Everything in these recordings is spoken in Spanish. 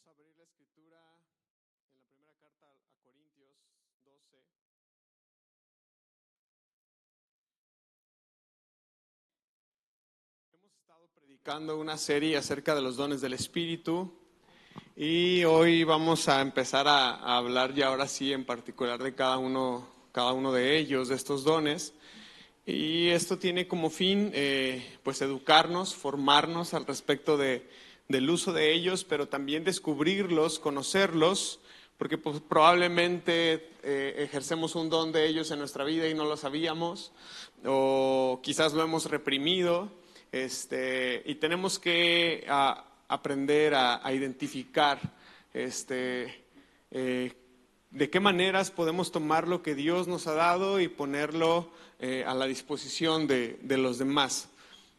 Vamos a abrir la escritura en la primera carta a Corintios 12. Hemos estado predicando una serie acerca de los dones del Espíritu y hoy vamos a empezar a hablar ya ahora sí en particular de cada uno de ellos, de estos dones. Y esto tiene como fin pues educarnos, formarnos al respecto del uso de ellos, pero también descubrirlos, conocerlos, porque pues, probablemente ejercemos un don de ellos en nuestra vida y no lo sabíamos, o quizás lo hemos reprimido, y tenemos que aprender a identificar de qué maneras podemos tomar lo que Dios nos ha dado y ponerlo a la disposición de los demás.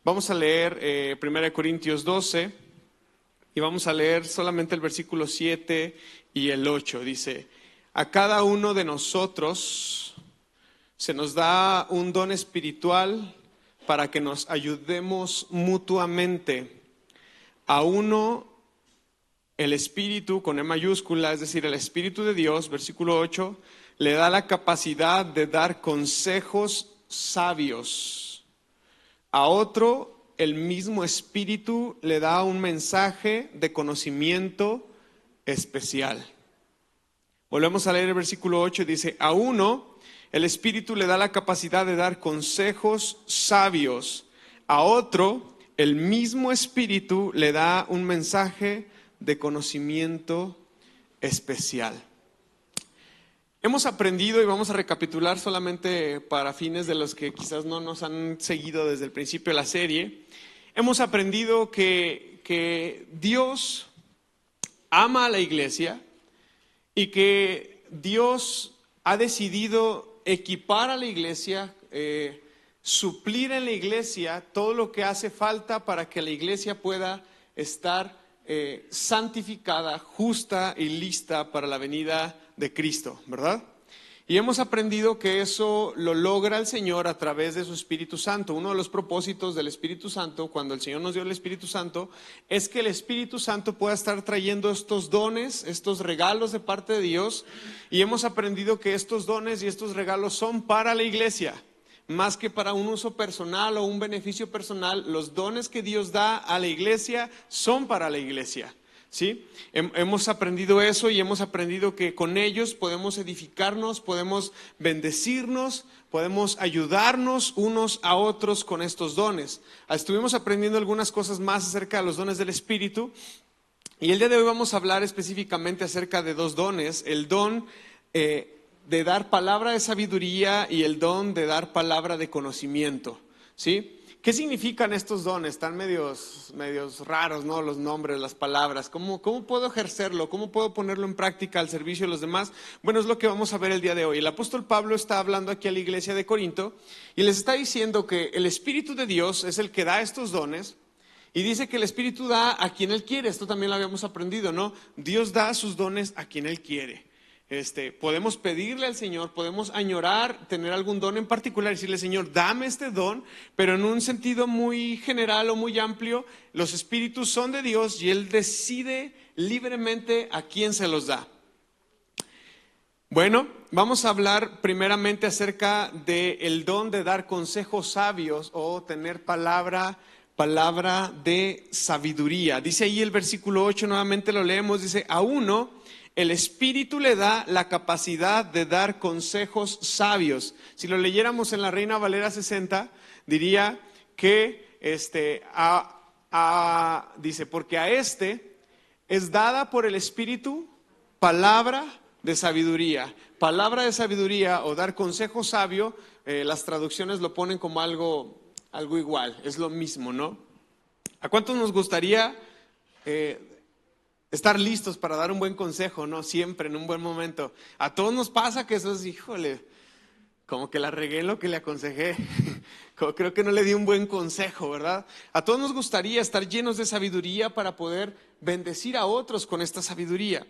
Vamos a leer 1 Corintios 12 y vamos a leer solamente el versículo 7 y el 8. Dice: a cada uno de nosotros se nos da un don espiritual para que nos ayudemos mutuamente. A uno el Espíritu, con E mayúscula, es decir, el Espíritu de Dios, versículo 8, le da la capacidad de dar consejos sabios. A otro, el mismo Espíritu le da un mensaje de conocimiento especial. Volvemos a leer el versículo 8, dice: a uno, el Espíritu le da la capacidad de dar consejos sabios. A otro, el mismo Espíritu le da un mensaje de conocimiento especial. Hemos aprendido, y vamos a recapitular solamente para fines de los que quizás no nos han seguido desde el principio de la serie, hemos aprendido que Dios ama a la iglesia y que Dios ha decidido equipar a la iglesia, suplir en la iglesia todo lo que hace falta para que la iglesia pueda estar santificada, justa y lista para la venida de Cristo, ¿verdad? Y hemos aprendido que eso lo logra el Señor a través de su Espíritu Santo. Uno de los propósitos del Espíritu Santo, cuando el Señor nos dio el Espíritu Santo, es que el Espíritu Santo pueda estar trayendo estos dones, estos regalos de parte de Dios. Y hemos aprendido que estos dones y estos regalos son para la iglesia. Más que para un uso personal o un beneficio personal, los dones que Dios da a la iglesia son para la iglesia, ¿sí? Hemos aprendido eso y hemos aprendido que con ellos podemos edificarnos, podemos bendecirnos, podemos ayudarnos unos a otros con estos dones. Estuvimos aprendiendo algunas cosas más acerca de los dones del Espíritu y el día de hoy vamos a hablar específicamente acerca de dos dones: el don de dar palabra de sabiduría y el don de dar palabra de conocimiento, ¿sí? ¿Qué significan estos dones? Están medios raros, ¿no? Los nombres, las palabras. ¿Cómo puedo ejercerlo? ¿Cómo puedo ponerlo en práctica al servicio de los demás? Bueno, es lo que vamos a ver el día de hoy. El apóstol Pablo está hablando aquí a la iglesia de Corinto y les está diciendo que el Espíritu de Dios es el que da estos dones. Y dice que el Espíritu da a quien Él quiere. Esto también lo habíamos aprendido, ¿no? Dios da sus dones a quien Él quiere. Podemos pedirle al Señor, podemos añorar tener algún don en particular, decirle: Señor, dame este don, pero en un sentido muy general o muy amplio. Los espíritus son de Dios y Él decide libremente a quién se los da. Bueno, vamos a hablar primeramente acerca del don de dar consejos sabios o tener palabra de sabiduría. Dice ahí el versículo 8, nuevamente lo leemos, dice: a uno el Espíritu le da la capacidad de dar consejos sabios. Si lo leyéramos en la Reina Valera 60, diría que dice: porque a es dada por el Espíritu palabra de sabiduría. Palabra de sabiduría o dar consejo sabio, las traducciones lo ponen como algo igual, es lo mismo, ¿no? ¿A cuántos nos gustaría estar listos para dar un buen consejo, ¿no? Siempre, en un buen momento. A todos nos pasa que eso es, híjole, como que la regué en lo que le aconsejé. Creo que no le di un buen consejo, ¿verdad? A todos nos gustaría estar llenos de sabiduría para poder bendecir a otros con esta sabiduría.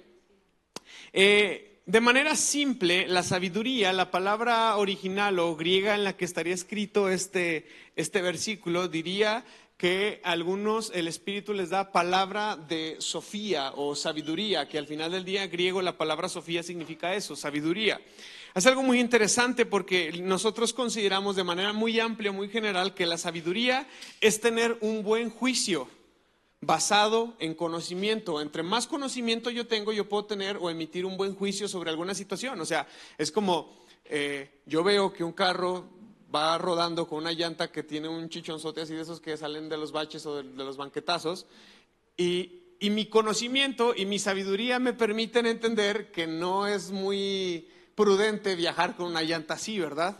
De manera simple, la sabiduría, la palabra original o griega en la que estaría escrito este versículo, diría que a algunos el Espíritu les da palabra de Sofía o sabiduría, que al final del día griego la palabra Sofía significa eso, sabiduría. Es algo muy interesante porque nosotros consideramos de manera muy amplia, muy general, que la sabiduría es tener un buen juicio basado en conocimiento. Entre más conocimiento yo tengo, yo puedo tener o emitir un buen juicio sobre alguna situación. O sea, es como yo veo que un carro va rodando con una llanta que tiene un chichonzote así de esos que salen de los baches o de los banquetazos, y mi conocimiento y mi sabiduría me permiten entender que no es muy prudente viajar con una llanta así, ¿verdad?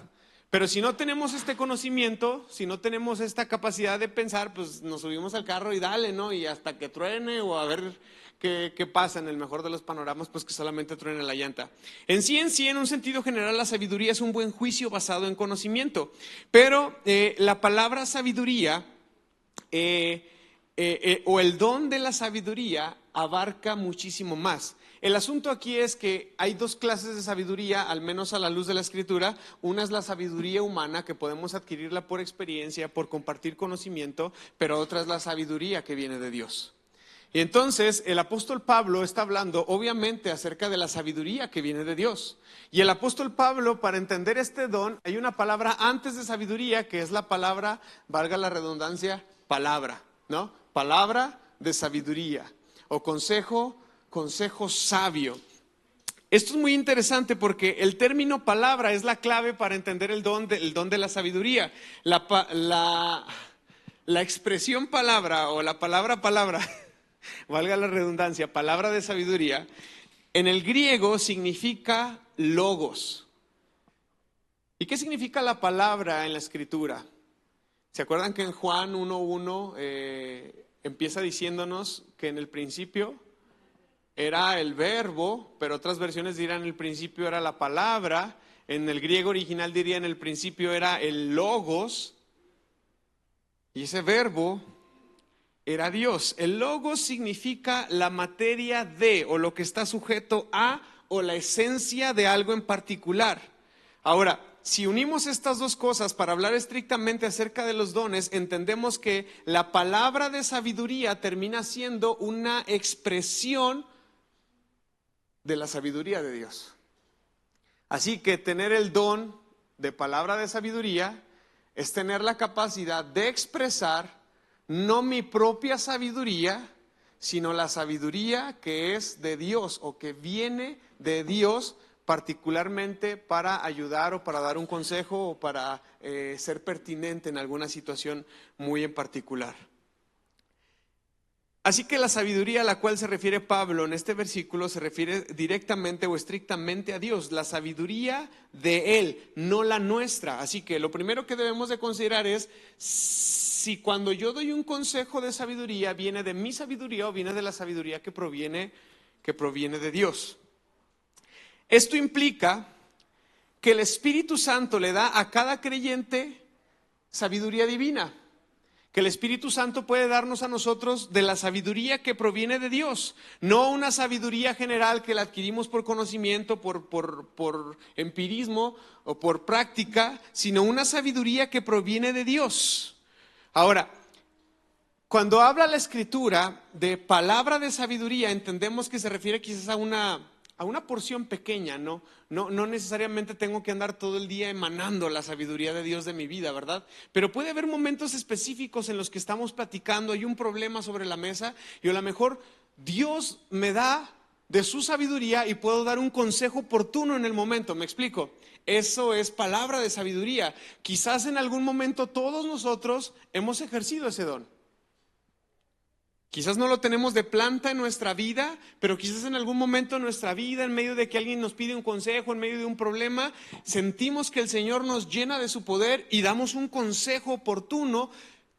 Pero si no tenemos este conocimiento, si no tenemos esta capacidad de pensar, pues nos subimos al carro y dale, ¿no? Y hasta que truene o a ver qué pasa. En el mejor de los panoramas, pues que solamente truene la llanta. En sí, en un sentido general, la sabiduría es un buen juicio basado en conocimiento. Pero la palabra sabiduría o el don de la sabiduría abarca muchísimo más. El asunto aquí es que hay dos clases de sabiduría, al menos a la luz de la Escritura. Una es la sabiduría humana, que podemos adquirirla por experiencia, por compartir conocimiento, pero otra es la sabiduría que viene de Dios. Y entonces el apóstol Pablo está hablando obviamente acerca de la sabiduría que viene de Dios. Y el apóstol Pablo, para entender este don, hay una palabra antes de sabiduría, que es la palabra, valga la redundancia, palabra, ¿no? Palabra de sabiduría o consejo sabio. Esto es muy interesante porque el término palabra es la clave para entender el don de la sabiduría. La expresión palabra o la palabra valga la redundancia, palabra de sabiduría, en el griego significa logos. ¿Y qué significa la palabra en la Escritura? ¿Se acuerdan que en Juan 1:1 empieza diciéndonos que en el principio era el verbo, pero otras versiones dirán en el principio era la palabra? En el griego original diría en el principio era el logos, y ese verbo era Dios. El logos significa la materia de, o lo que está sujeto a, o la esencia de algo en particular. Ahora, si unimos estas dos cosas para hablar estrictamente acerca de los dones, entendemos que la palabra de sabiduría termina siendo una expresión de la sabiduría de Dios. Así que tener el don de palabra de sabiduría es tener la capacidad de expresar no mi propia sabiduría, sino la sabiduría que es de Dios o que viene de Dios, particularmente para ayudar o para dar un consejo o para ser pertinente en alguna situación muy en particular. Así que la sabiduría a la cual se refiere Pablo en este versículo se refiere directamente o estrictamente a Dios, la sabiduría de Él, no la nuestra. Así que lo primero que debemos de considerar es si cuando yo doy un consejo de sabiduría viene de mi sabiduría o viene de la sabiduría que proviene de Dios. Esto implica que el Espíritu Santo le da a cada creyente sabiduría divina. Que el Espíritu Santo puede darnos a nosotros de la sabiduría que proviene de Dios, no una sabiduría general que la adquirimos por conocimiento, por empirismo o por práctica, sino una sabiduría que proviene de Dios. Ahora, cuando habla la Escritura de palabra de sabiduría, entendemos que se refiere quizás a una porción pequeña, ¿no? No necesariamente tengo que andar todo el día emanando la sabiduría de Dios de mi vida, ¿verdad? Pero puede haber momentos específicos en los que estamos platicando, hay un problema sobre la mesa y a lo mejor Dios me da de su sabiduría y puedo dar un consejo oportuno en el momento. ¿Me explico? Eso es palabra de sabiduría. Quizás en algún momento todos nosotros hemos ejercido ese don. Quizás no lo tenemos de planta en nuestra vida, pero quizás en algún momento en nuestra vida, en medio de que alguien nos pide un consejo, en medio de un problema, sentimos que el Señor nos llena de su poder y damos un consejo oportuno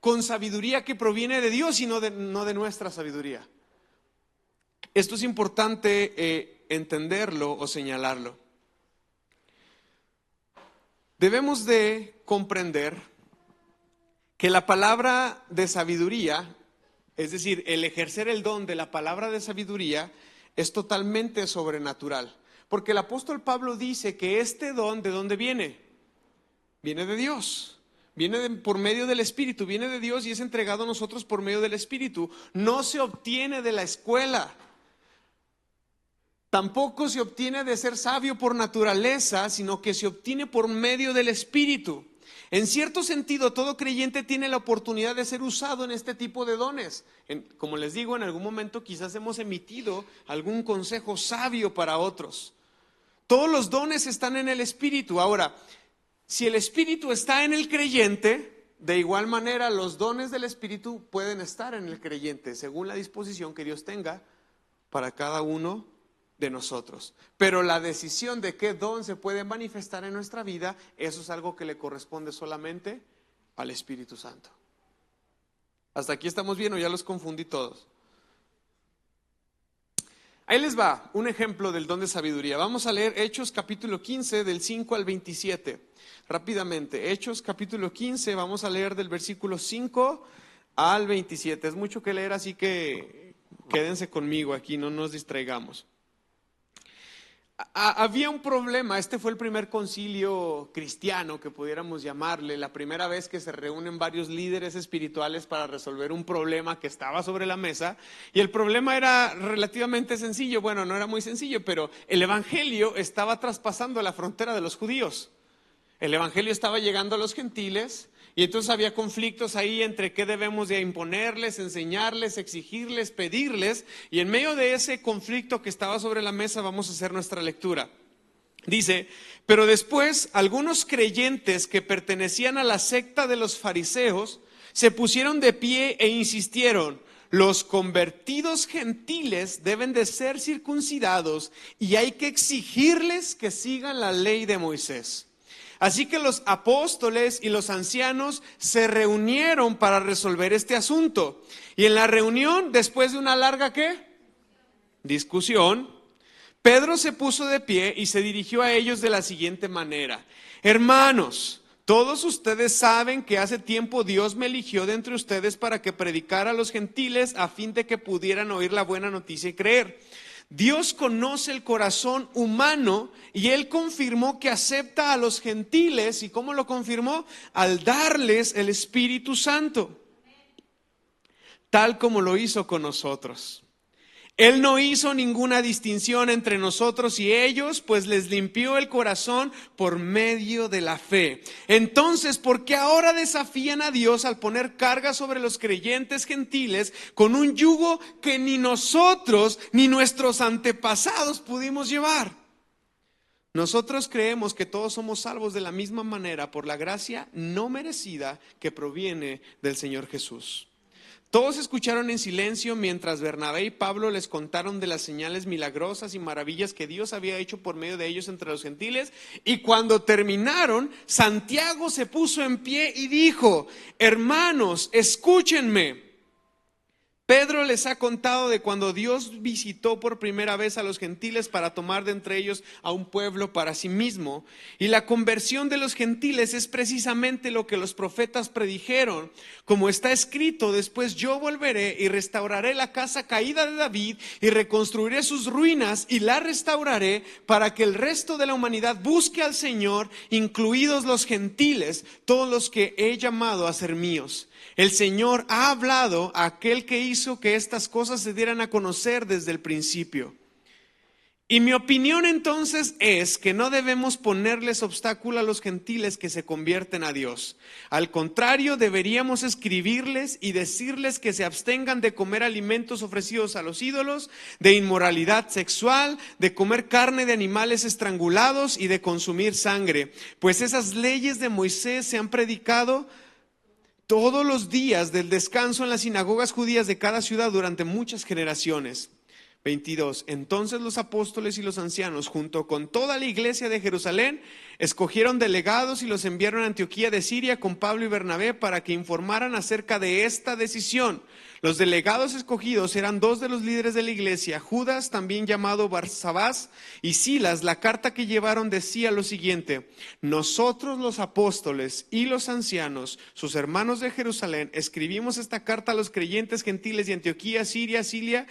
con sabiduría que proviene de Dios y no de nuestra sabiduría. Esto es importante entenderlo o señalarlo. Debemos de comprender que la palabra de sabiduría, es decir, el ejercer el don de la palabra de sabiduría, es totalmente sobrenatural. Porque el apóstol Pablo dice que este don, ¿de dónde viene? Viene de Dios. Viene por medio del Espíritu, viene de Dios y es entregado a nosotros por medio del Espíritu. No se obtiene de la escuela. Tampoco se obtiene de ser sabio por naturaleza, sino que se obtiene por medio del Espíritu. En cierto sentido, todo creyente tiene la oportunidad de ser usado en este tipo de dones. Como les digo, en algún momento quizás hemos emitido algún consejo sabio para otros. Todos los dones están en el Espíritu. Ahora, si el Espíritu está en el creyente, de igual manera los dones del Espíritu pueden estar en el creyente, según la disposición que Dios tenga para cada uno de nosotros. Pero la decisión de qué don se puede manifestar en nuestra vida, eso es algo que le corresponde solamente al Espíritu Santo. Hasta aquí estamos bien, o ya los confundí todos. Ahí les va un ejemplo del don de sabiduría. Vamos a leer Hechos capítulo 15 del 5 al 27. Rápidamente, Hechos capítulo 15, vamos a leer del versículo 5 al 27. Es mucho que leer, así que quédense conmigo aquí, no nos distraigamos. Había un problema. Este fue el primer concilio cristiano, que pudiéramos llamarle, la primera vez que se reúnen varios líderes espirituales para resolver un problema que estaba sobre la mesa, y el problema era relativamente sencillo. Bueno, no era muy sencillo, pero el evangelio estaba traspasando la frontera de los judíos. El evangelio estaba llegando a los gentiles, y entonces había conflictos ahí entre qué debemos de imponerles, enseñarles, exigirles, pedirles. Y en medio de ese conflicto que estaba sobre la mesa vamos a hacer nuestra lectura. Dice: pero después algunos creyentes que pertenecían a la secta de los fariseos se pusieron de pie e insistieron: los convertidos gentiles deben de ser circuncidados y hay que exigirles que sigan la ley de Moisés. Así que los apóstoles y los ancianos se reunieron para resolver este asunto. Y en la reunión, después de una larga ¿qué? Discusión, Pedro se puso de pie y se dirigió a ellos de la siguiente manera: hermanos, todos ustedes saben que hace tiempo Dios me eligió de entre ustedes para que predicara a los gentiles a fin de que pudieran oír la buena noticia y creer. Dios conoce el corazón humano y Él confirmó que acepta a los gentiles. ¿Y cómo lo confirmó? Al darles el Espíritu Santo, tal como lo hizo con nosotros. Él no hizo ninguna distinción entre nosotros y ellos, pues les limpió el corazón por medio de la fe. Entonces, ¿por qué ahora desafían a Dios al poner carga sobre los creyentes gentiles con un yugo que ni nosotros ni nuestros antepasados pudimos llevar? Nosotros creemos que todos somos salvos de la misma manera por la gracia no merecida que proviene del Señor Jesús. Todos escucharon en silencio mientras Bernabé y Pablo les contaron de las señales milagrosas y maravillas que Dios había hecho por medio de ellos entre los gentiles. Y cuando terminaron, Santiago se puso en pie y dijo: hermanos, escúchenme. Pedro les ha contado de cuando Dios visitó por primera vez a los gentiles para tomar de entre ellos a un pueblo para sí mismo. Y la conversión de los gentiles es precisamente lo que los profetas predijeron. Como está escrito: después yo volveré y restauraré la casa caída de David y reconstruiré sus ruinas y la restauraré para que el resto de la humanidad busque al Señor, incluidos los gentiles, todos los que he llamado a ser míos. El Señor ha hablado a aquel que hizo que estas cosas se dieran a conocer desde el principio. Y mi opinión entonces es que no debemos ponerles obstáculo a los gentiles que se convierten a Dios. Al contrario, deberíamos escribirles y decirles que se abstengan de comer alimentos ofrecidos a los ídolos, de inmoralidad sexual, de comer carne de animales estrangulados y de consumir sangre. Pues esas leyes de Moisés se han predicado todos los días del descanso en las sinagogas judías de cada ciudad durante muchas generaciones. 22. Entonces los apóstoles y los ancianos, junto con toda la iglesia de Jerusalén, escogieron delegados y los enviaron a Antioquía de Siria con Pablo y Bernabé para que informaran acerca de esta decisión. Los delegados escogidos eran dos de los líderes de la iglesia, Judas, también llamado Barsabás, y Silas. La carta que llevaron decía lo siguiente: nosotros los apóstoles y los ancianos, sus hermanos de Jerusalén, escribimos esta carta a los creyentes gentiles de Antioquía, Siria, Cilicia.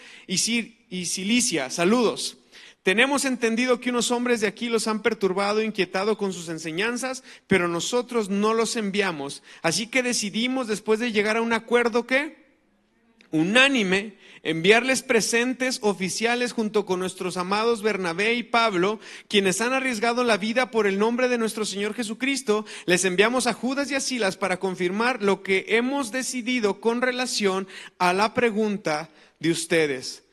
Saludos. Tenemos entendido que unos hombres de aquí los han perturbado e inquietado con sus enseñanzas, pero nosotros no los enviamos. Así que decidimos, después de llegar a un acuerdo, ¿qué? Unánime, enviarles presentes oficiales junto con nuestros amados Bernabé y Pablo, quienes han arriesgado la vida por el nombre de nuestro Señor Jesucristo. Les enviamos a Judas y a Silas para confirmar lo que hemos decidido con relación a la pregunta de ustedes.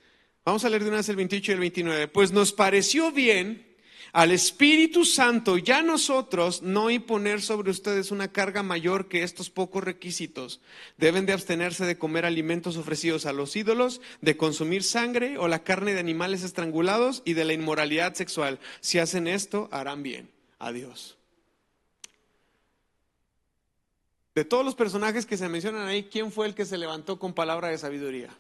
Vamos a leer de una vez el 28 y el 29. Pues nos pareció bien al Espíritu Santo y a nosotros no imponer sobre ustedes una carga mayor que estos pocos requisitos. Deben de abstenerse de comer alimentos ofrecidos a los ídolos, de consumir sangre o la carne de animales estrangulados y de la inmoralidad sexual. Si hacen esto, harán bien a Dios. De todos los personajes que se mencionan ahí, ¿quién fue el que se levantó con palabra de sabiduría?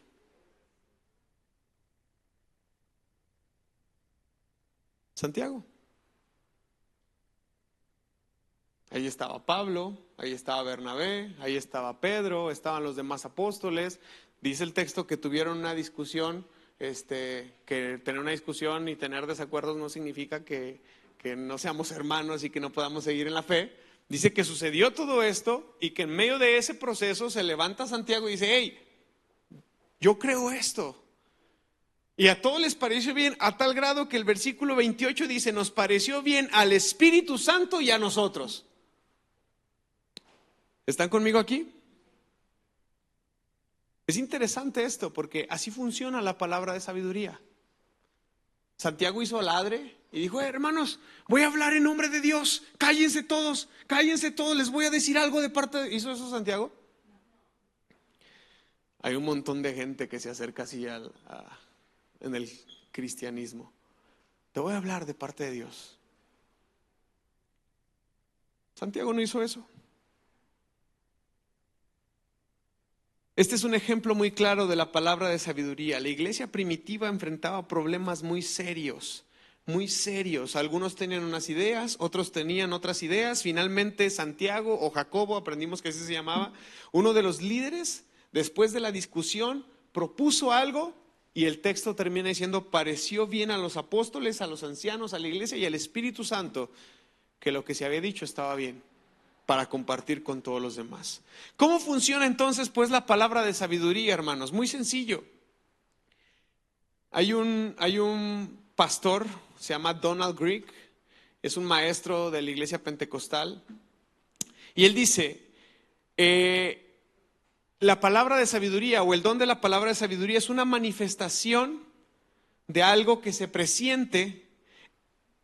Santiago. Ahí estaba Pablo, ahí estaba Bernabé, ahí estaba Pedro, estaban los demás apóstoles. Dice el texto que tuvieron una discusión, que tener una discusión y tener desacuerdos no significa que no seamos hermanos y que no podamos seguir en la fe. Dice que sucedió todo esto y que en medio de ese proceso se levanta Santiago y dice: hey, yo creo esto. Y a todos les pareció bien, a tal grado que el versículo 28 dice: nos pareció bien al Espíritu Santo y a nosotros. ¿Están conmigo aquí? Es interesante esto porque así funciona la palabra de sabiduría. Santiago hizo aladre y dijo: hermanos, voy a hablar en nombre de Dios, cállense todos, les voy a decir algo de parte de... ¿Hizo eso Santiago? Hay un montón de gente que se acerca así en el cristianismo. Te voy a hablar de parte de Dios. Santiago no hizo eso. Este es un ejemplo muy claro de la palabra de sabiduría. La iglesia primitiva enfrentaba problemas muy serios, muy serios. Algunos tenían unas ideas, otros tenían otras ideas. Finalmente Santiago o Jacobo, aprendimos que así se llamaba, uno de los líderes, después de la discusión, propuso algo. Y el texto termina diciendo: pareció bien a los apóstoles, a los ancianos, a la iglesia y al Espíritu Santo que lo que se había dicho estaba bien, para compartir con todos los demás. ¿Cómo funciona entonces pues la palabra de sabiduría, hermanos? Muy sencillo. Hay un pastor, se llama Donald Grigg, es un maestro de la iglesia pentecostal, y él dice: la palabra de sabiduría o el don de la palabra de sabiduría es una manifestación de algo que se presiente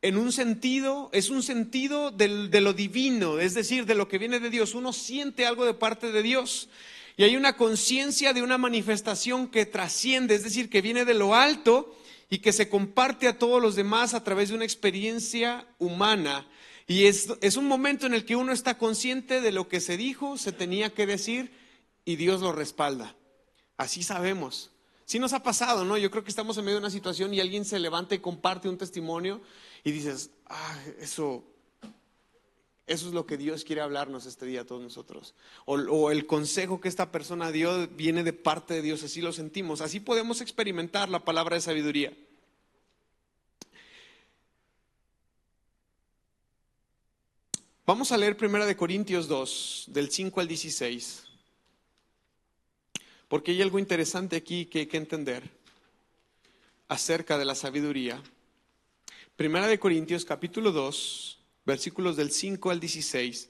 en un sentido, es un sentido de lo divino, es decir, de lo que viene de Dios. Uno siente algo de parte de Dios y hay una conciencia de una manifestación que trasciende, es decir, que viene de lo alto y que se comparte a todos los demás a través de una experiencia humana. Y es un momento en el que uno está consciente de lo que se dijo, se tenía que decir, y Dios lo respalda. Así sabemos. Sí nos ha pasado, ¿no? Yo creo que estamos en medio de una situación y alguien se levanta y comparte un testimonio y dices: eso es lo que Dios quiere hablarnos este día a todos nosotros. O el consejo que esta persona dio viene de parte de Dios, así lo sentimos. Así podemos experimentar la palabra de sabiduría. Vamos a leer 1 Corintios 2, del 5 al 16. Porque hay algo interesante aquí que hay que entender acerca de la sabiduría. 1 Corintios capítulo 2, versículos del 5 al 16.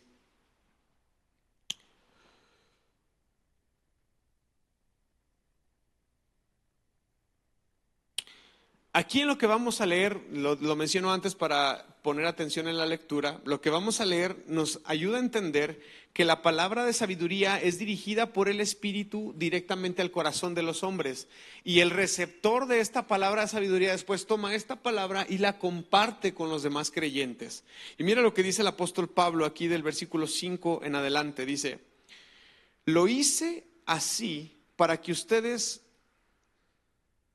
Aquí en lo que vamos a leer, lo menciono antes para poner atención en la lectura, lo que vamos a leer nos ayuda a entender que la palabra de sabiduría es dirigida por el Espíritu directamente al corazón de los hombres. Y el receptor de esta palabra de sabiduría después toma esta palabra y la comparte con los demás creyentes. Y mira lo que dice el apóstol Pablo aquí del versículo 5 en adelante. Dice: lo hice así para que ustedes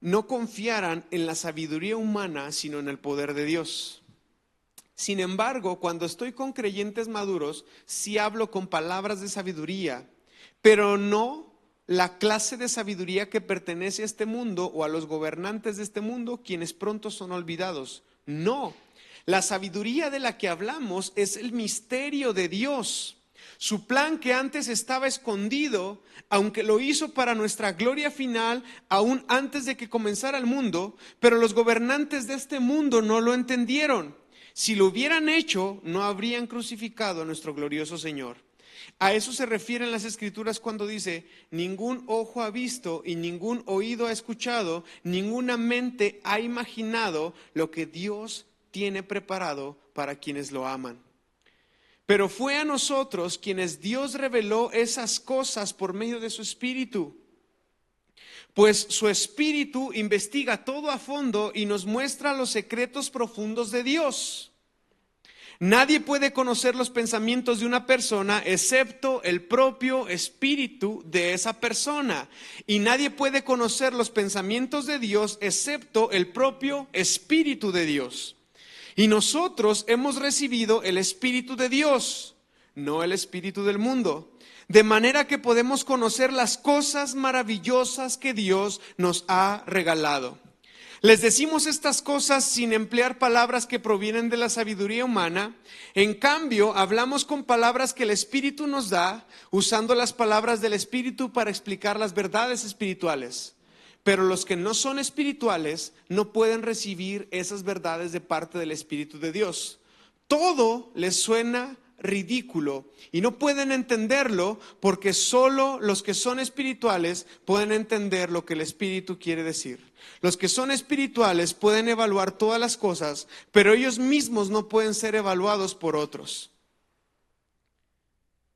no confiaran en la sabiduría humana, sino en el poder de Dios. Sin embargo, cuando estoy con creyentes maduros, sí hablo con palabras de sabiduría, pero no la clase de sabiduría que pertenece a este mundo o a los gobernantes de este mundo, quienes pronto son olvidados. No, la sabiduría de la que hablamos es el misterio de Dios. Su plan que antes estaba escondido, aunque lo hizo para nuestra gloria final, aún antes de que comenzara el mundo, pero los gobernantes de este mundo no lo entendieron. Si lo hubieran hecho, no habrían crucificado a nuestro glorioso Señor. A eso se refieren las Escrituras cuando dice: ningún ojo ha visto y ningún oído ha escuchado, ninguna mente ha imaginado lo que Dios tiene preparado para quienes lo aman. Pero fue a nosotros quienes Dios reveló esas cosas por medio de su Espíritu. Pues su Espíritu investiga todo a fondo y nos muestra los secretos profundos de Dios. Nadie puede conocer los pensamientos de una persona excepto el propio Espíritu de esa persona. Y nadie puede conocer los pensamientos de Dios excepto el propio Espíritu de Dios. Y nosotros hemos recibido el Espíritu de Dios, no el espíritu del mundo, de manera que podemos conocer las cosas maravillosas que Dios nos ha regalado. Les decimos estas cosas sin emplear palabras que provienen de la sabiduría humana. En cambio, hablamos con palabras que el Espíritu nos da, usando las palabras del Espíritu para explicar las verdades espirituales. Pero los que no son espirituales no pueden recibir esas verdades de parte del Espíritu de Dios. Todo les suena ridículo y no pueden entenderlo, porque solo los que son espirituales pueden entender lo que el Espíritu quiere decir. Los que son espirituales pueden evaluar todas las cosas, pero ellos mismos no pueden ser evaluados por otros.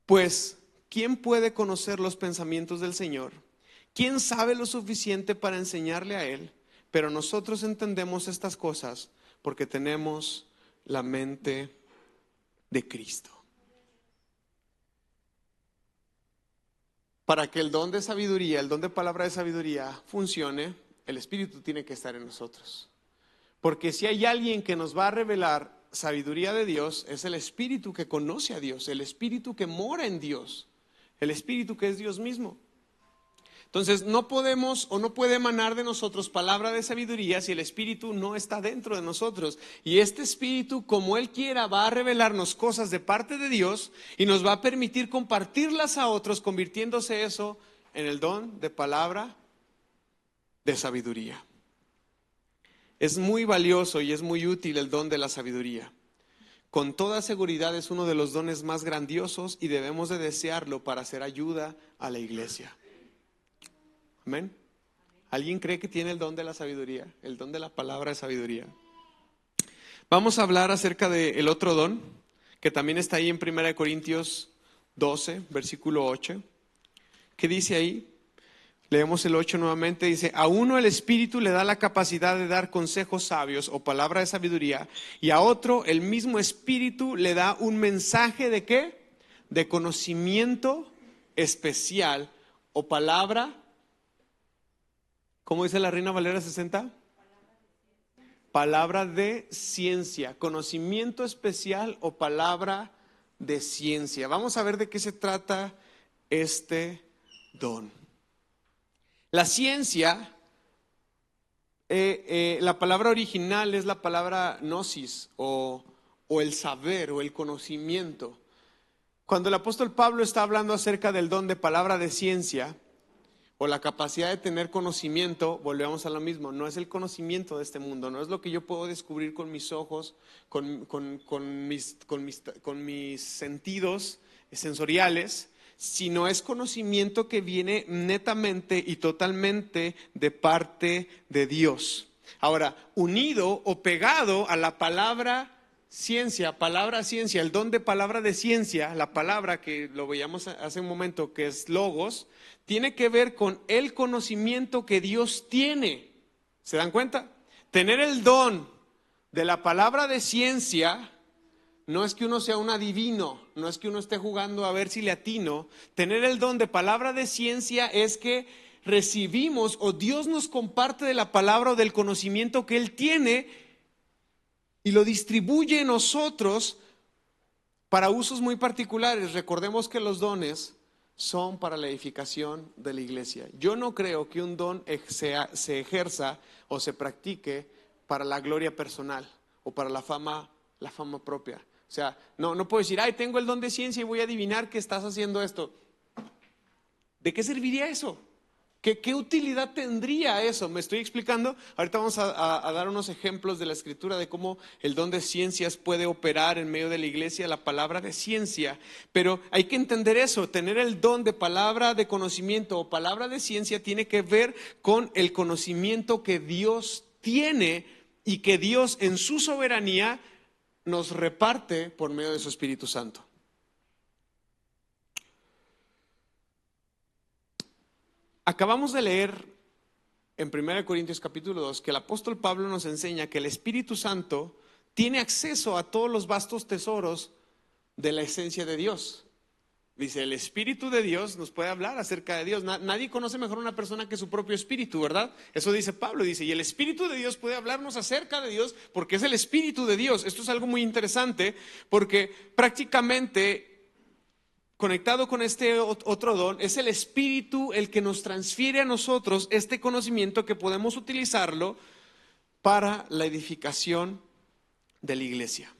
Pues, ¿quién puede conocer los pensamientos del Señor? ¿Quién sabe lo suficiente para enseñarle a Él? Pero nosotros entendemos estas cosas porque tenemos la mente de Cristo. Para que el don de sabiduría, el don de palabra de sabiduría funcione, el Espíritu tiene que estar en nosotros. Porque si hay alguien que nos va a revelar sabiduría de Dios, es el Espíritu que conoce a Dios, el Espíritu que mora en Dios, el Espíritu que es Dios mismo. Entonces no podemos o no puede emanar de nosotros palabra de sabiduría si el Espíritu no está dentro de nosotros. Y este Espíritu, como Él quiera, va a revelarnos cosas de parte de Dios y nos va a permitir compartirlas a otros, convirtiéndose eso en el don de palabra de sabiduría. Es muy valioso y es muy útil el don de la sabiduría. Con toda seguridad es uno de los dones más grandiosos y debemos de desearlo para hacer ayuda a la iglesia. Amén. ¿Alguien cree que tiene el don de la sabiduría? El don de la palabra de sabiduría. Vamos a hablar acerca del otro don, que también está ahí en 1 Corintios 12, versículo 8. ¿Qué dice ahí? Leemos el 8 nuevamente. Dice: a uno el Espíritu le da la capacidad de dar consejos sabios o palabra de sabiduría, y a otro el mismo Espíritu le da un mensaje ¿de qué? De conocimiento especial o palabra. ¿Cómo dice la Reina Valera 60? Palabra de ciencia, conocimiento especial o palabra de ciencia. Vamos a ver de qué se trata este don. La ciencia, la palabra original es la palabra gnosis o el saber o el conocimiento. Cuando el apóstol Pablo está hablando acerca del don de palabra de ciencia, o la capacidad de tener conocimiento, volvemos a lo mismo, no es el conocimiento de este mundo, no es lo que yo puedo descubrir con mis ojos, con mis sentidos sensoriales, sino es conocimiento que viene netamente y totalmente de parte de Dios. Ahora, unido o pegado a la palabra ciencia, el don de palabra de ciencia, la palabra que lo veíamos hace un momento, que es logos, tiene que ver con el conocimiento que Dios tiene. ¿Se dan cuenta? Tener el don de la palabra de ciencia no es que uno sea un adivino, no es que uno esté jugando a ver si le atino. Tener el don de palabra de ciencia es que recibimos o Dios nos comparte de la palabra o del conocimiento que Él tiene y lo distribuye en nosotros para usos muy particulares. Recordemos que los dones son para la edificación de la iglesia. Yo no creo que un don se ejerza o se practique para la gloria personal o para la fama propia. O sea, no puedo decir, ay, tengo el don de ciencia y voy a adivinar que estás haciendo esto. ¿De qué serviría eso? ¿Qué utilidad tendría eso? ¿Me estoy explicando? Ahorita vamos a dar unos ejemplos de la Escritura de cómo el don de ciencias puede operar en medio de la iglesia, la palabra de ciencia. Pero hay que entender eso, tener el don de palabra de conocimiento o palabra de ciencia tiene que ver con el conocimiento que Dios tiene y que Dios en su soberanía nos reparte por medio de su Espíritu Santo. Acabamos de leer en 1 Corintios capítulo 2 que el apóstol Pablo nos enseña que el Espíritu Santo tiene acceso a todos los vastos tesoros de la esencia de Dios. Dice, el Espíritu de Dios nos puede hablar acerca de Dios. Nadie conoce mejor a una persona que su propio espíritu, ¿verdad? Eso dice Pablo, dice, y el Espíritu de Dios puede hablarnos acerca de Dios porque es el Espíritu de Dios. Esto es algo muy interesante porque prácticamente conectado con este otro don, es el Espíritu el que nos transfiere a nosotros este conocimiento que podemos utilizarlo para la edificación de la iglesia.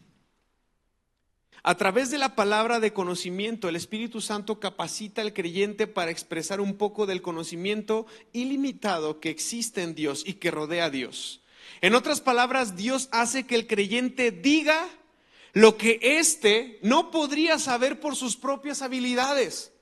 A través de la palabra de conocimiento, el Espíritu Santo capacita al creyente para expresar un poco del conocimiento ilimitado que existe en Dios y que rodea a Dios. En otras palabras, Dios hace que el creyente diga lo que éste no podría saber por sus propias habilidades.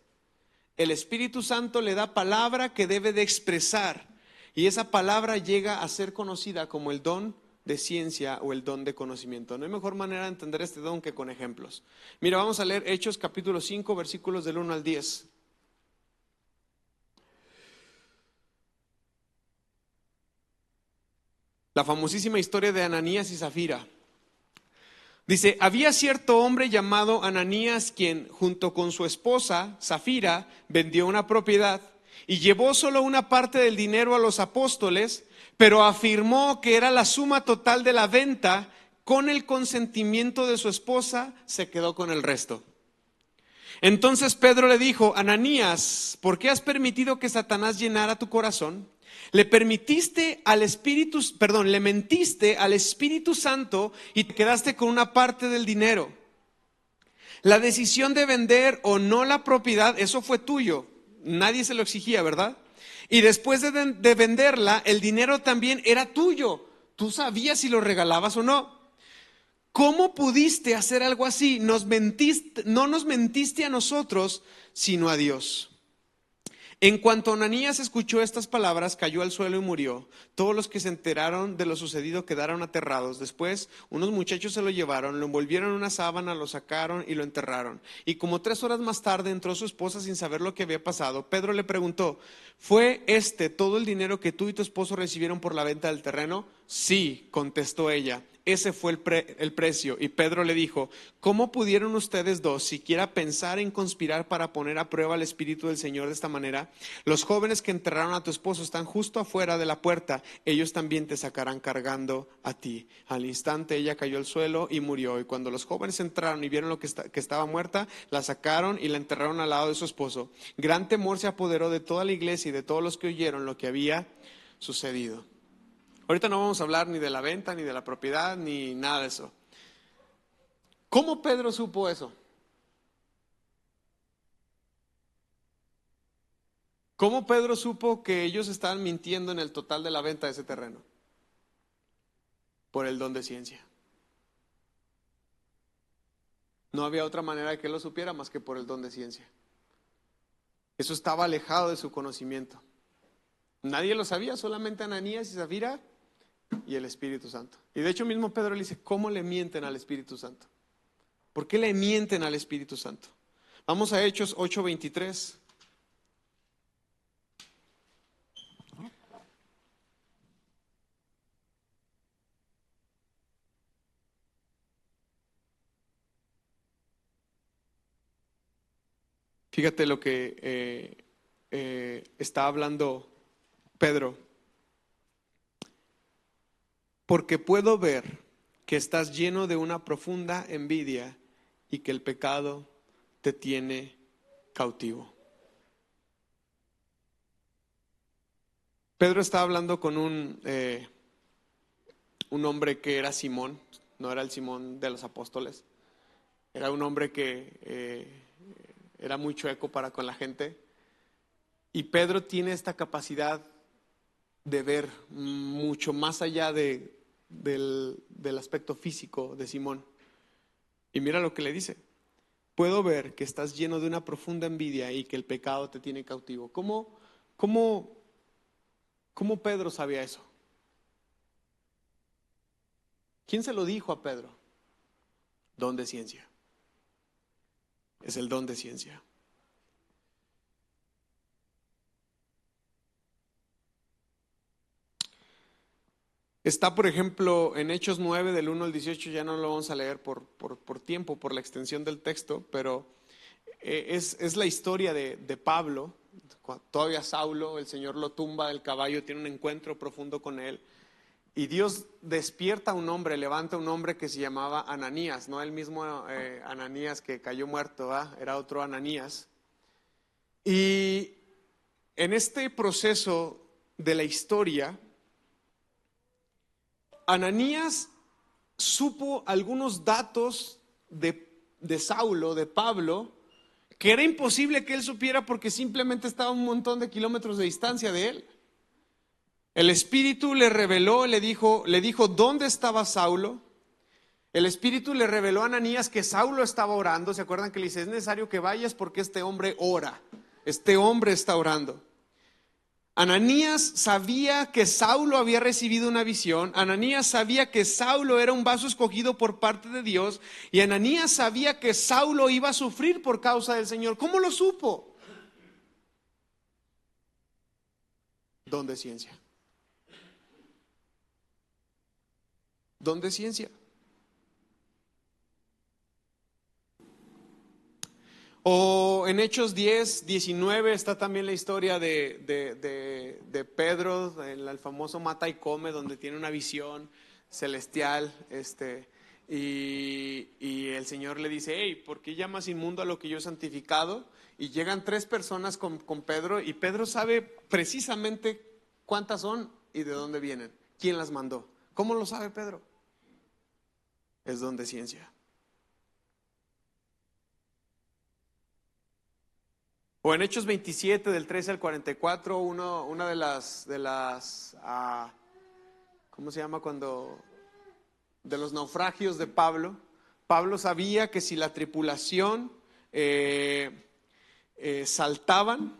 El Espíritu Santo le da palabra que debe de expresar y esa palabra llega a ser conocida como el don de ciencia o el don de conocimiento. No hay mejor manera de entender este don que con ejemplos. Mira, vamos a leer Hechos capítulo 5 versículos del 1 al 10. La famosísima historia de Ananías y Zafira. Dice, había cierto hombre llamado Ananías quien junto con su esposa Zafira vendió una propiedad y llevó solo una parte del dinero a los apóstoles, pero afirmó que era la suma total de la venta. Con el consentimiento de su esposa se quedó con el resto. Entonces Pedro le dijo, Ananías, ¿por qué has permitido que Satanás llenara tu corazón? Le mentiste al Espíritu Santo y te quedaste con una parte del dinero. La decisión de vender o no la propiedad, eso fue tuyo. Nadie se lo exigía, ¿verdad? Y después de venderla, el dinero también era tuyo. Tú sabías si lo regalabas o no. ¿Cómo pudiste hacer algo así? No nos mentiste a nosotros, sino a Dios. En cuanto Ananías escuchó estas palabras, cayó al suelo y murió. Todos los que se enteraron de lo sucedido quedaron aterrados. Después, unos muchachos se lo llevaron, lo envolvieron en una sábana, lo sacaron y lo enterraron. Y como 3 horas más tarde entró su esposa sin saber lo que había pasado. Pedro le preguntó, ¿fue todo el dinero que tú y tu esposo recibieron por la venta del terreno? Sí, contestó ella. Ese fue el precio. Y Pedro le dijo, ¿cómo pudieron ustedes dos siquiera pensar en conspirar para poner a prueba el Espíritu del Señor de esta manera? Los jóvenes que enterraron a tu esposo están justo afuera de la puerta. Ellos también te sacarán cargando a ti. Al instante ella cayó al suelo y murió. Y cuando los jóvenes entraron y vieron que estaba muerta, la sacaron y la enterraron al lado de su esposo. Gran temor se apoderó de toda la iglesia y de todos los que oyeron lo que había sucedido. Ahorita no vamos a hablar ni de la venta, ni de la propiedad, ni nada de eso. ¿Cómo Pedro supo eso? ¿Cómo Pedro supo que ellos estaban mintiendo en el total de la venta de ese terreno? Por el don de ciencia. No había otra manera de que él lo supiera más que por el don de ciencia. Eso estaba alejado de su conocimiento. Nadie lo sabía, solamente Ananías y Zafira y el Espíritu Santo. Y de hecho mismo Pedro le dice, ¿cómo le mienten al Espíritu Santo? ¿Por qué le mienten al Espíritu Santo? Vamos a Hechos 8:23. Fíjate lo que está hablando Pedro. Porque puedo ver que estás lleno de una profunda envidia y que el pecado te tiene cautivo. Pedro estaba hablando con un hombre que era Simón, no era el Simón de los apóstoles, era un hombre que era muy chueco para con la gente, y Pedro tiene esta capacidad de ver mucho más allá del aspecto físico de Simón. Y mira lo que le dice: puedo ver que estás lleno de una profunda envidia y que el pecado te tiene cautivo. ¿Cómo Pedro sabía eso? ¿Quién se lo dijo a Pedro? Don de ciencia. Es el don de ciencia. Está, por ejemplo, en Hechos 9, del 1 al 18, ya no lo vamos a leer por tiempo, por la extensión del texto, pero es la historia de Pablo. Todavía Saulo, el Señor lo tumba del caballo, tiene un encuentro profundo con él, y Dios despierta a un hombre, levanta a un hombre que se llamaba Ananías, no el mismo Ananías que cayó muerto, ¿verdad? Era otro Ananías. Y en este proceso de la historia, Ananías supo algunos datos de Saulo, de Pablo, que era imposible que él supiera porque simplemente estaba a un montón de kilómetros de distancia de él. El Espíritu le reveló, le dijo dónde estaba Saulo. El Espíritu le reveló a Ananías que Saulo estaba orando. ¿Se acuerdan que le dice: es necesario que vayas porque este hombre ora? Este hombre está orando. Ananías sabía que Saulo había recibido una visión. Ananías sabía que Saulo era un vaso escogido por parte de Dios. Y Ananías sabía que Saulo iba a sufrir por causa del Señor. ¿Cómo lo supo? Don de ciencia. Don de ciencia. O en Hechos 10, 19 está también la historia de Pedro, el famoso mata y come, donde tiene una visión celestial, y el Señor le dice: hey, ¿por qué llamas inmundo a lo que yo he santificado? Y llegan 3 personas con Pedro, y Pedro sabe precisamente cuántas son y de dónde vienen, quién las mandó. ¿Cómo lo sabe Pedro? Es don de ciencia. O en Hechos 27, del 13 al 44, una de las ¿cómo se llama cuando? De los naufragios de Pablo. Pablo sabía que si la tripulación saltaban,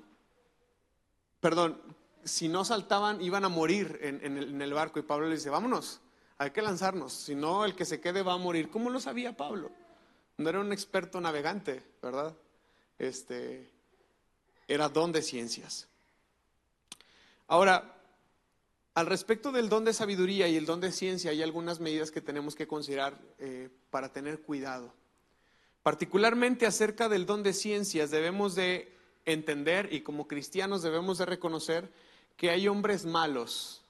perdón, si no saltaban iban a morir en el barco. Y Pablo le dice: vámonos, hay que lanzarnos, si no el que se quede va a morir. ¿Cómo lo sabía Pablo? No era un experto navegante, ¿verdad? Era don de ciencias. Ahora, al respecto del don de sabiduría y el don de ciencia, hay algunas medidas que tenemos que considerar para tener cuidado. Particularmente acerca del don de ciencias, debemos de entender, y como cristianos debemos de reconocer, que hay hombres malos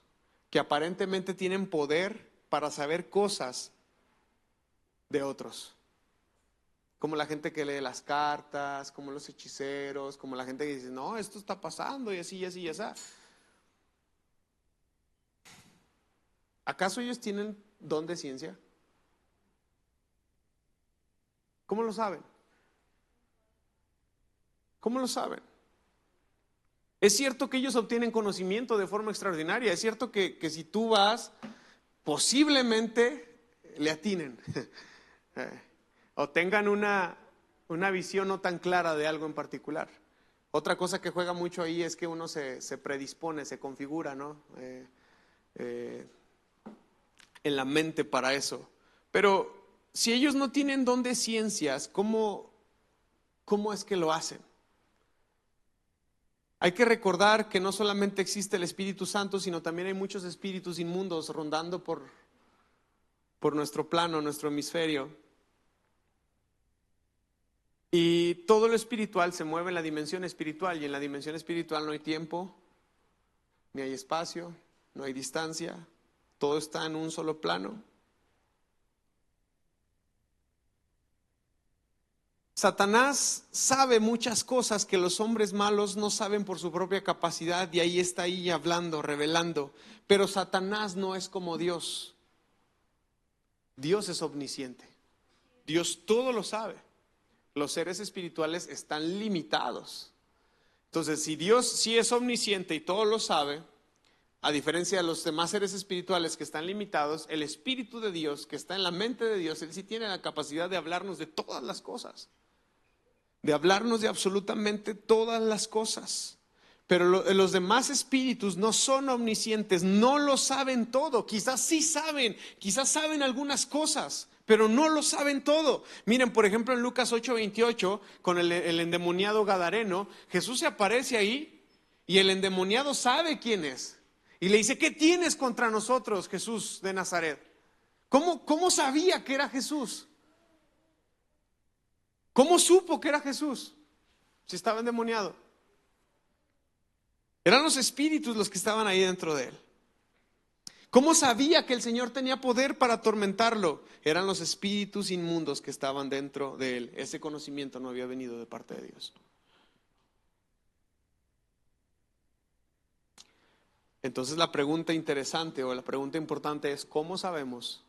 que aparentemente tienen poder para saber cosas de otros. Como la gente que lee las cartas, como los hechiceros, como la gente que dice: no, esto está pasando y así, y así, y así. ¿Acaso ellos tienen don de ciencia? ¿Cómo lo saben? ¿Cómo lo saben? Es cierto que ellos obtienen conocimiento de forma extraordinaria. Es cierto que si tú vas, posiblemente le atinen o tengan una visión no tan clara de algo en particular. Otra cosa que juega mucho ahí es que uno se predispone, se configura, ¿no? En la mente para eso. Pero si ellos no tienen don de ciencias, ¿cómo es que lo hacen? Hay que recordar que no solamente existe el Espíritu Santo, sino también hay muchos espíritus inmundos rondando por nuestro plano, nuestro hemisferio. Y todo lo espiritual se mueve en la dimensión espiritual, y en la dimensión espiritual no hay tiempo, ni hay espacio, no hay distancia, todo está en un solo plano. Satanás sabe muchas cosas que los hombres malos no saben por su propia capacidad y ahí está ahí hablando, revelando. Pero Satanás no es como Dios. Dios es omnisciente. Dios todo lo sabe. Los seres espirituales están limitados. Entonces, si Dios sí es omnisciente y todo lo sabe, a diferencia de los demás seres espirituales que están limitados, el Espíritu de Dios que está en la mente de Dios, Él sí tiene la capacidad de hablarnos de todas las cosas. De hablarnos de absolutamente todas las cosas. Pero los demás espíritus no son omniscientes, no lo saben todo. Quizás sí saben, quizás saben algunas cosas, pero no lo saben todo. Miren, por ejemplo, en Lucas 8:28, con el endemoniado gadareno, Jesús se aparece ahí y el endemoniado sabe quién es. Y le dice, ¿qué tienes contra nosotros, Jesús de Nazaret? ¿Cómo sabía que era Jesús? ¿Cómo supo que era Jesús? Si estaba endemoniado. Eran los espíritus los que estaban ahí dentro de él. ¿Cómo sabía que el Señor tenía poder para atormentarlo? Eran los espíritus inmundos que estaban dentro de él. Ese conocimiento no había venido de parte de Dios. Entonces la pregunta interesante o la pregunta importante es, ¿cómo sabemos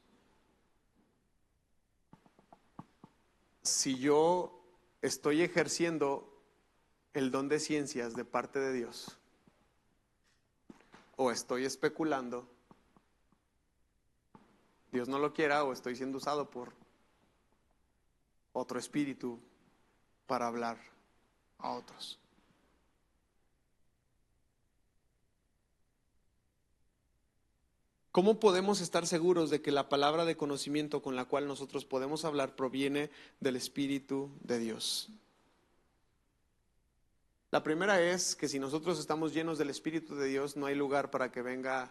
si yo estoy ejerciendo el don de ciencias de parte de Dios? ¿O estoy especulando? Dios no lo quiera, o estoy siendo usado por otro espíritu para hablar a otros. ¿Cómo podemos estar seguros de que la palabra de conocimiento con la cual nosotros podemos hablar proviene del Espíritu de Dios? La primera es que si nosotros estamos llenos del Espíritu de Dios, no hay lugar para que venga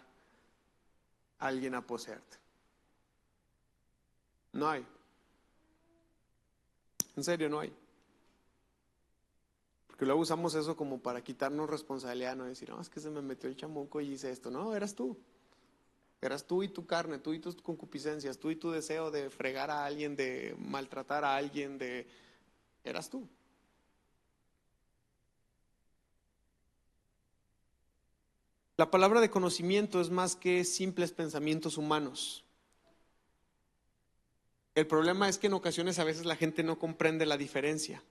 alguien a poseerte. No hay. En serio, no hay. Porque luego usamos eso como para quitarnos responsabilidad, no decir, no, es que se me metió el chamuco y hice esto. No, eras tú. Eras tú y tu carne, tú y tus concupiscencias, tú y tu deseo de fregar a alguien, de maltratar a alguien, eras tú. La palabra de conocimiento es más que simples pensamientos humanos. El problema es que en ocasiones a veces la gente no comprende la diferencia.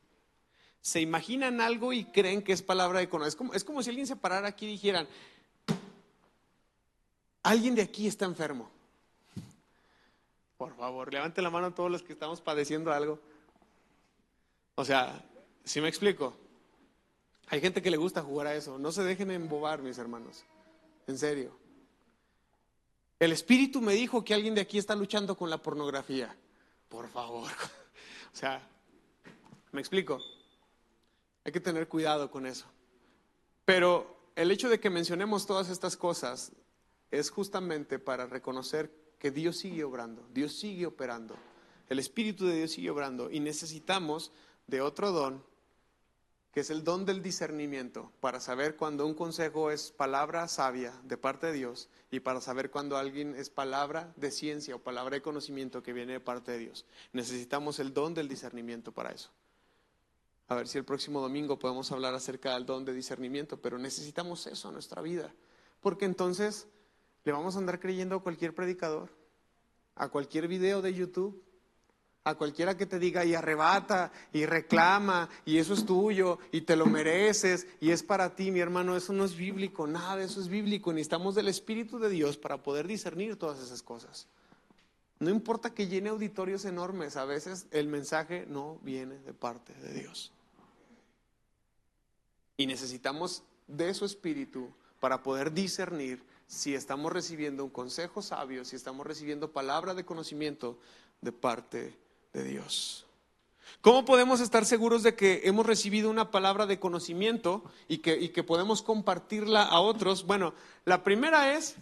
Se imaginan algo y creen que es palabra de conocimiento. Es como si alguien se parara aquí y dijeran, alguien de aquí está enfermo. Por favor, levante la mano a todos los que estamos padeciendo algo. O sea, ¿sí me explico? Hay gente que le gusta jugar a eso. No se dejen embobar, mis hermanos. En serio. El Espíritu me dijo que alguien de aquí está luchando con la pornografía. Por favor. O sea, ¿me explico? Hay que tener cuidado con eso. Pero el hecho de que mencionemos todas estas cosas es justamente para reconocer que Dios sigue obrando, Dios sigue operando, el Espíritu de Dios sigue obrando y necesitamos de otro don, que es el don del discernimiento, para saber cuando un consejo es palabra sabia de parte de Dios y para saber cuando alguien es palabra de ciencia o palabra de conocimiento que viene de parte de Dios. Necesitamos el don del discernimiento para eso. A ver si el próximo domingo podemos hablar acerca del don de discernimiento, pero necesitamos eso en nuestra vida, porque entonces ¿le vamos a andar creyendo a cualquier predicador? ¿A cualquier video de YouTube? ¿A cualquiera que te diga y arrebata y reclama y eso es tuyo y te lo mereces y es para ti? Mi hermano, eso no es bíblico, nada de eso es bíblico. Necesitamos del Espíritu de Dios para poder discernir todas esas cosas. No importa que llene auditorios enormes, a veces el mensaje no viene de parte de Dios. Y necesitamos de su Espíritu para poder discernir si estamos recibiendo un consejo sabio, si estamos recibiendo palabra de conocimiento de parte de Dios. ¿Cómo podemos estar seguros de que hemos recibido una palabra de conocimiento y que podemos compartirla a otros? Bueno, la primera es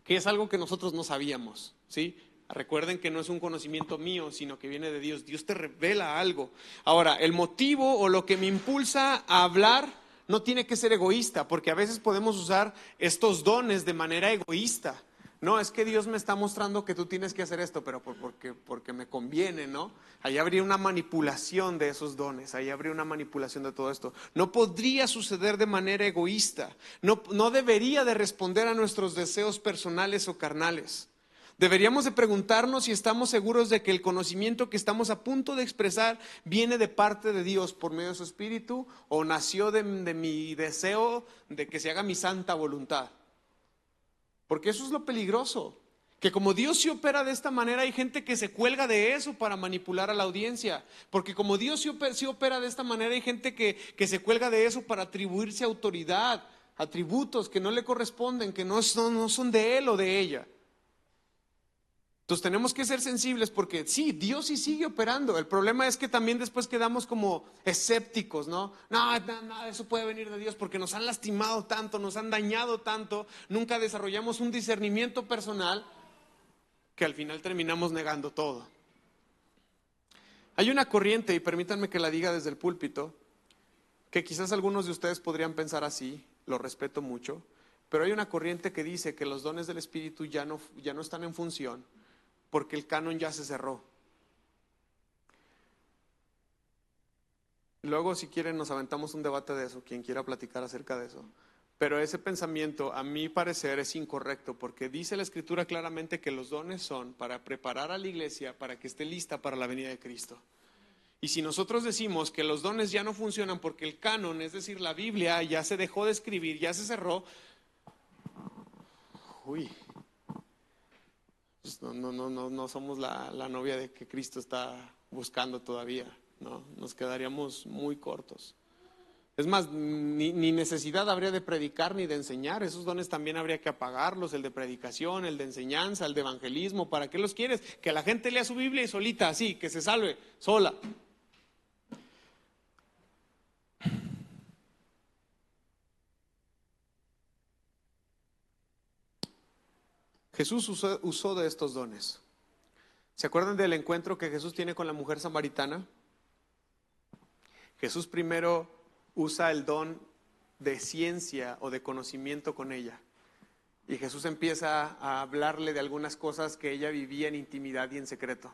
que es algo que nosotros no sabíamos, ¿sí? Recuerden que no es un conocimiento mío, sino que viene de Dios. Dios te revela algo. Ahora, el motivo o lo que me impulsa a hablar no tiene que ser egoísta, porque a veces podemos usar estos dones de manera egoísta. No, es que Dios me está mostrando que tú tienes que hacer esto, pero porque me conviene, ¿no? Ahí habría una manipulación de esos dones, ahí habría una manipulación de todo esto. No podría suceder de manera egoísta, no debería de responder a nuestros deseos personales o carnales. Deberíamos de preguntarnos si estamos seguros de que el conocimiento que estamos a punto de expresar viene de parte de Dios por medio de su Espíritu o nació de mi deseo de que se haga mi santa voluntad. Porque eso es lo peligroso, que como Dios sí opera de esta manera, hay gente que se cuelga de eso para manipular a la audiencia. Porque como Dios sí opera de esta manera, hay gente que se cuelga de eso para atribuirse autoridad, atributos que no le corresponden, que no son de él o de ella. Entonces tenemos que ser sensibles porque sí, Dios sí sigue operando. El problema es que también después quedamos como escépticos, ¿no? No, eso puede venir de Dios porque nos han lastimado tanto, nos han dañado tanto. Nunca desarrollamos un discernimiento personal que al final terminamos negando todo. Hay una corriente, y permítanme que la diga desde el púlpito, que quizás algunos de ustedes podrían pensar así, lo respeto mucho, pero hay una corriente que dice que los dones del Espíritu ya no están en función porque el canon ya se cerró. Luego, si quieren, nos aventamos un debate de eso, quien quiera platicar acerca de eso. Pero ese pensamiento, a mi parecer, es incorrecto, porque dice la Escritura claramente que los dones son para preparar a la iglesia para que esté lista para la venida de Cristo. Y si nosotros decimos que los dones ya no funcionan porque el canon, es decir, la Biblia, ya se dejó de escribir, ya se cerró, pues no somos la novia de que Cristo está buscando todavía, ¿no? Nos quedaríamos muy cortos. Es más, ni necesidad habría de predicar ni de enseñar. Esos dones también habría que apagarlos, el de predicación, el de enseñanza, el de evangelismo. ¿Para qué los quieres? Que la gente lea su Biblia y solita, así, que se salve, sola. Jesús usó de estos dones. ¿Se acuerdan del encuentro que Jesús tiene con la mujer samaritana? Jesús primero usa el don de ciencia o de conocimiento con ella. Y Jesús empieza a hablarle de algunas cosas que ella vivía en intimidad y en secreto.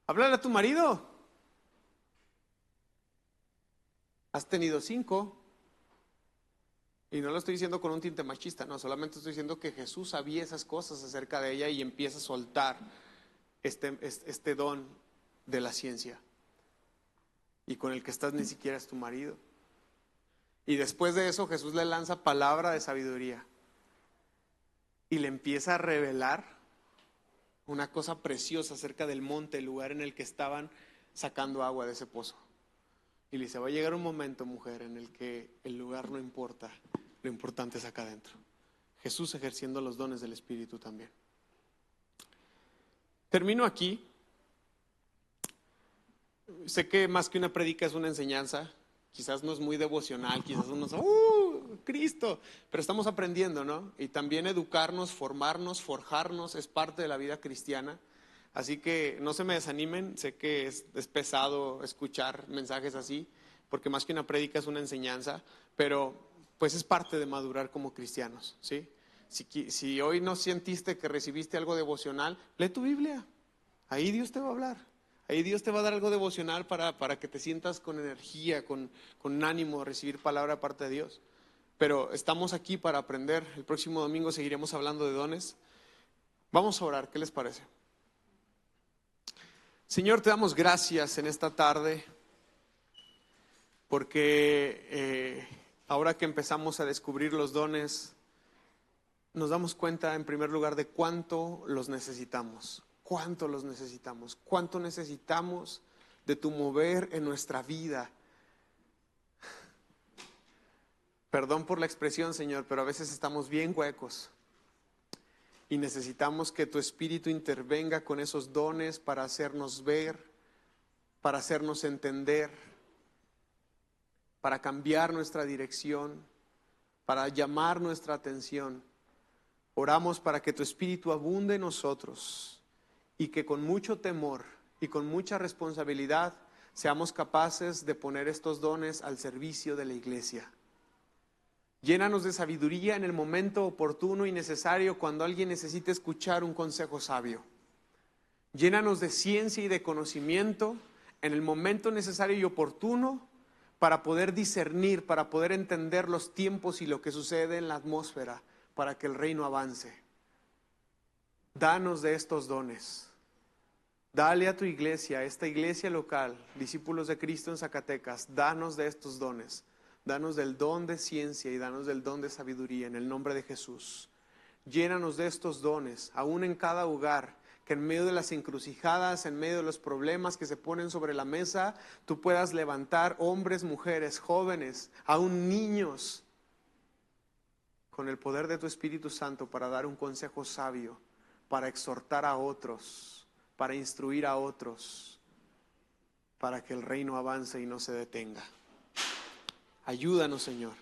Háblale a tu marido. Has tenido 5. Y no lo estoy diciendo con un tinte machista, no, solamente estoy diciendo que Jesús sabía esas cosas acerca de ella y empieza a soltar este don de la ciencia. Y con el que estás ni siquiera es tu marido. Y después de eso Jesús le lanza palabra de sabiduría. Y le empieza a revelar una cosa preciosa acerca del monte, el lugar en el que estaban sacando agua de ese pozo. Y le dice, va a llegar un momento, mujer, en el que el lugar no importa, lo importante es acá adentro. Jesús ejerciendo los dones del Espíritu también. Termino aquí. Sé que más que una predica es una enseñanza. Quizás no es muy devocional, quizás uno Cristo, pero estamos aprendiendo, ¿no? Y también educarnos, formarnos, forjarnos es parte de la vida cristiana. Así que no se me desanimen, sé que es pesado escuchar mensajes así, porque más que una prédica es una enseñanza, pero pues es parte de madurar como cristianos, ¿sí? Si hoy no sentiste que recibiste algo devocional, lee tu Biblia, ahí Dios te va a hablar, ahí Dios te va a dar algo devocional para que te sientas con energía, con ánimo a recibir palabra de parte de Dios. Pero estamos aquí para aprender. El próximo domingo seguiremos hablando de dones. Vamos a orar, ¿qué les parece? Señor, te damos gracias en esta tarde porque ahora que empezamos a descubrir los dones, nos damos cuenta en primer lugar de cuánto los necesitamos, cuánto necesitamos de tu mover en nuestra vida. Perdón por la expresión, Señor, pero a veces estamos bien huecos. Y necesitamos que tu Espíritu intervenga con esos dones para hacernos ver, para hacernos entender, para cambiar nuestra dirección, para llamar nuestra atención. Oramos para que tu Espíritu abunde en nosotros y que con mucho temor y con mucha responsabilidad seamos capaces de poner estos dones al servicio de la iglesia. Llénanos de sabiduría en el momento oportuno y necesario cuando alguien necesite escuchar un consejo sabio. Llénanos de ciencia y de conocimiento en el momento necesario y oportuno para poder discernir, para poder entender los tiempos y lo que sucede en la atmósfera, para que el reino avance. Danos de estos dones. Dale a tu iglesia, a esta iglesia local, discípulos de Cristo en Zacatecas, danos de estos dones. Danos del don de ciencia y danos del don de sabiduría en el nombre de Jesús. Llénanos de estos dones, aún en cada hogar, que en medio de las encrucijadas, en medio de los problemas que se ponen sobre la mesa, tú puedas levantar hombres, mujeres, jóvenes, aún niños, con el poder de tu Espíritu Santo para dar un consejo sabio, para exhortar a otros, para instruir a otros, para que el reino avance y no se detenga. Ayúdanos, Señor,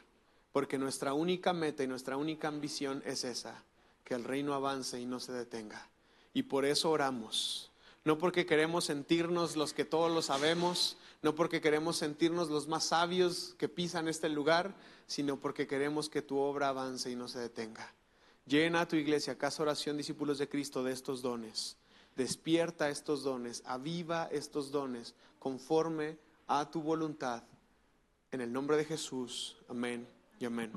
porque nuestra única meta y nuestra única ambición es esa, que el reino avance y no se detenga. Y por eso oramos, no porque queremos sentirnos los que todos lo sabemos, no porque queremos sentirnos los más sabios que pisan este lugar, sino porque queremos que tu obra avance y no se detenga. Llena a tu iglesia, Casa Oración, discípulos de Cristo, de estos dones. Despierta estos dones, aviva estos dones conforme a tu voluntad. En el nombre de Jesús, amén y amén.